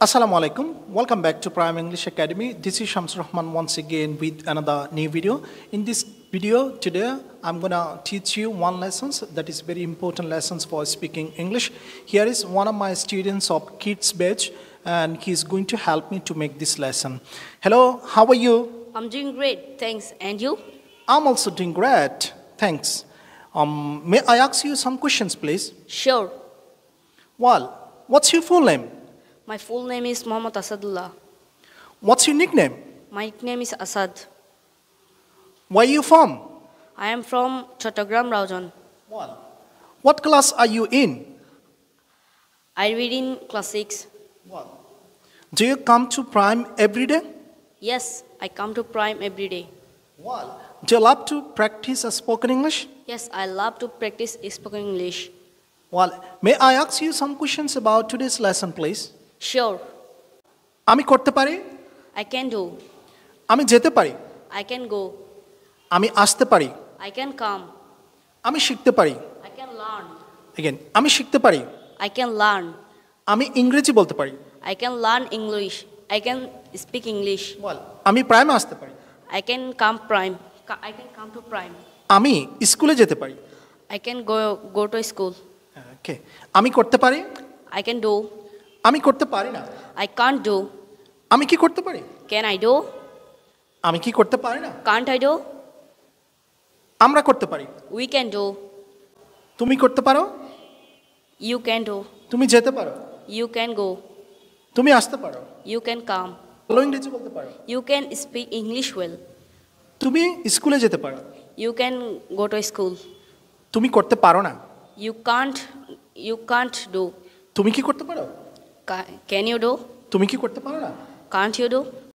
Assalamu alaikum. Welcome back to Prime English Academy. This is 𝗵𝐶𝐸𝐺 once again with another new video. In this video today, I'm gonna teach you one lesson that is very important lessons for speaking English. Here is one of my students of Kids Batch, and he's going to help me to make this lesson. Hello, how are you? I'm doing great, thanks. And you? I'm also doing great, thanks. May I ask you some questions, please? Sure. Well, what's your full name? My full name is Muhammad Asadullah. What's your nickname? My nickname is Asad. Where are you from? I am from Chattogram Rajan. Well, what class are you in? I read in class 6. Well, do you come to Prime every day? Yes, I come to Prime every day. Well, do you love to practice spoken English? Yes, I love to practice spoken English. Well, may I ask you some questions about today's lesson, please? Sure. আমি করতে পারি? I can do. আমি যেতে পারি? I can go. আমি আসতে পারি? I can come. আমি শিখতে পারি? I can learn. Again, আমি শিখতে পারি? I can learn. আমি ইংরেজি বলতে পারি? I can learn English. I can speak English. Well, আমি প্রাইমে আসতে পারি? I can come Prime. I can come to Prime. আমি স্কুলে যেতে পারি? I can go to school. ওকে, আমি করতে পারি? I can do. আমি করতে পারি না? I can't do. আমি কি করতে পারি? Can I do? আমি কি করতে পারি না? Can't I do? আমরা করতে পারি? We can do. তুমি করতে পারো? You can do. তুমি যেতে পারো? You can go. তুমি আসতে পারো? You can come. ভালো ইংরেজি বলতে পারো? You can speak English well. তুমি স্কুলে যেতে পারো? You can go to school. তুমি করতে পারো না? You can't do. তুমি কি করতে পারো? Can you do? তুমি কি করতে পারো না? Can't you do?